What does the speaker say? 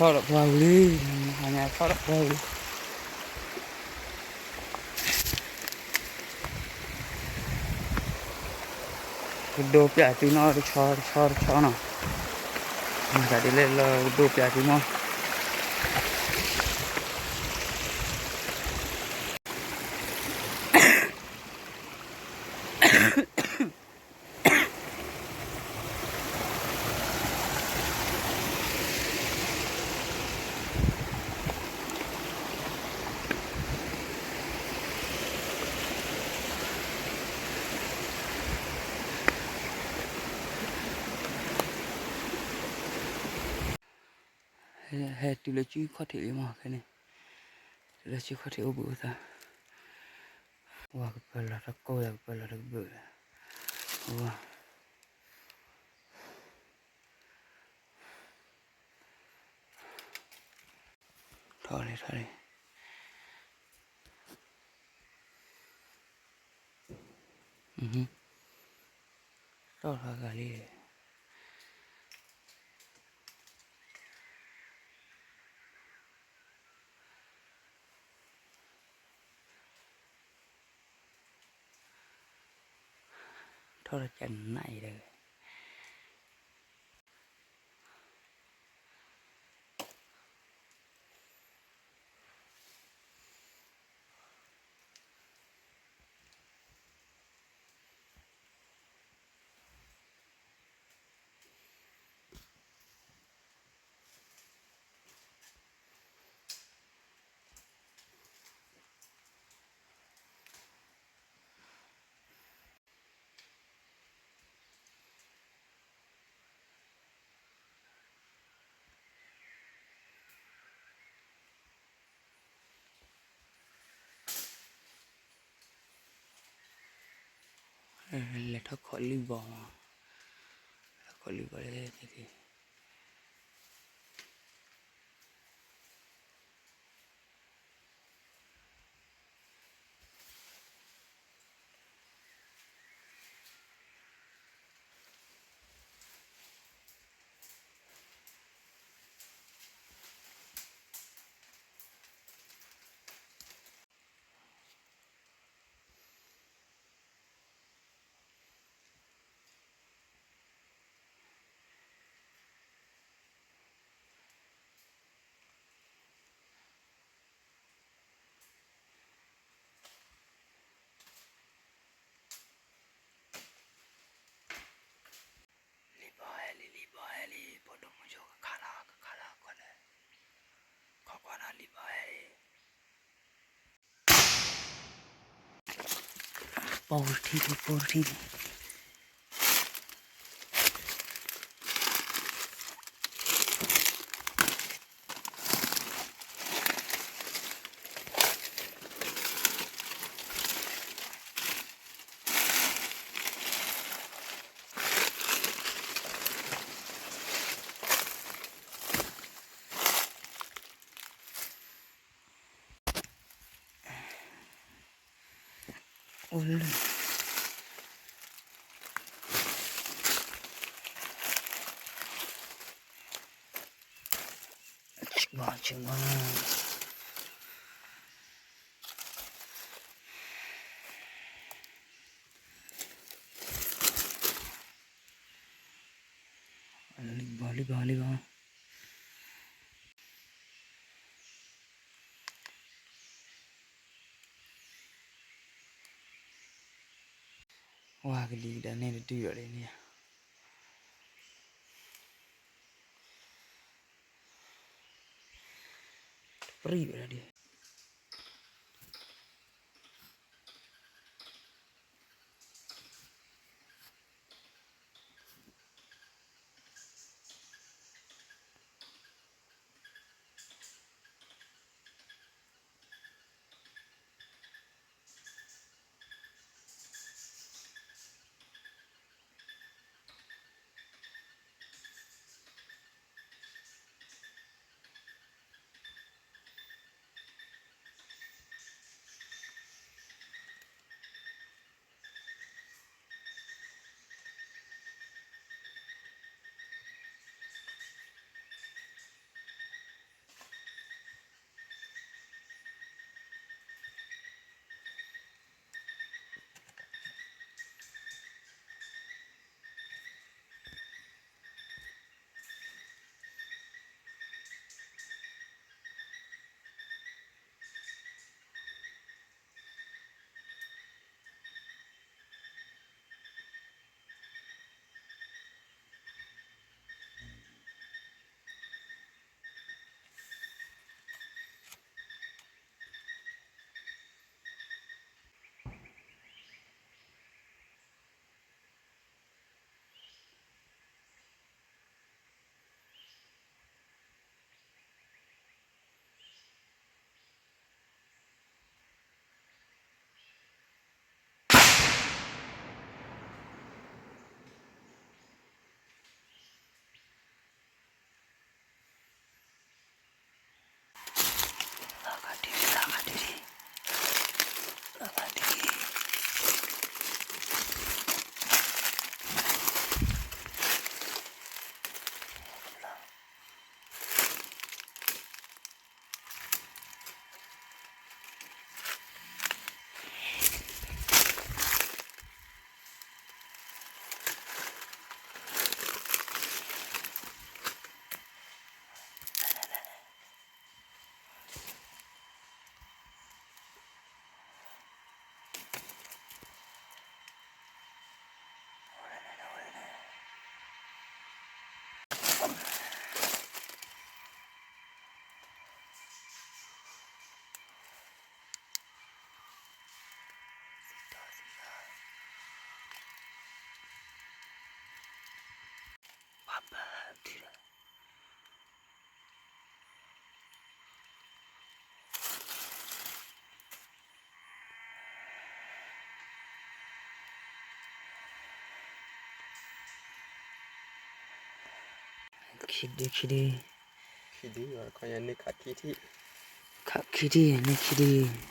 thoát vào đi nhà thoát vào đi đồ bia thì nó cho nó cả đi lên là đồ bia thì nó hết thì là chỉ có thể mà cái này là chỉ có thể ở bữa ta wow cái là rất coi cái là rất bự wow thôi đi đó là cái gì thôi là chân này rồi là thoát khỏi liver đây thì liver heli potong muncul ke kalah kau ni kau nak liver heli power TV ul cuma liver wah cái gì đã nên đưa ở đây nè free rồi đi 키디 키디 와 거야 네 카키티 키디 네 키디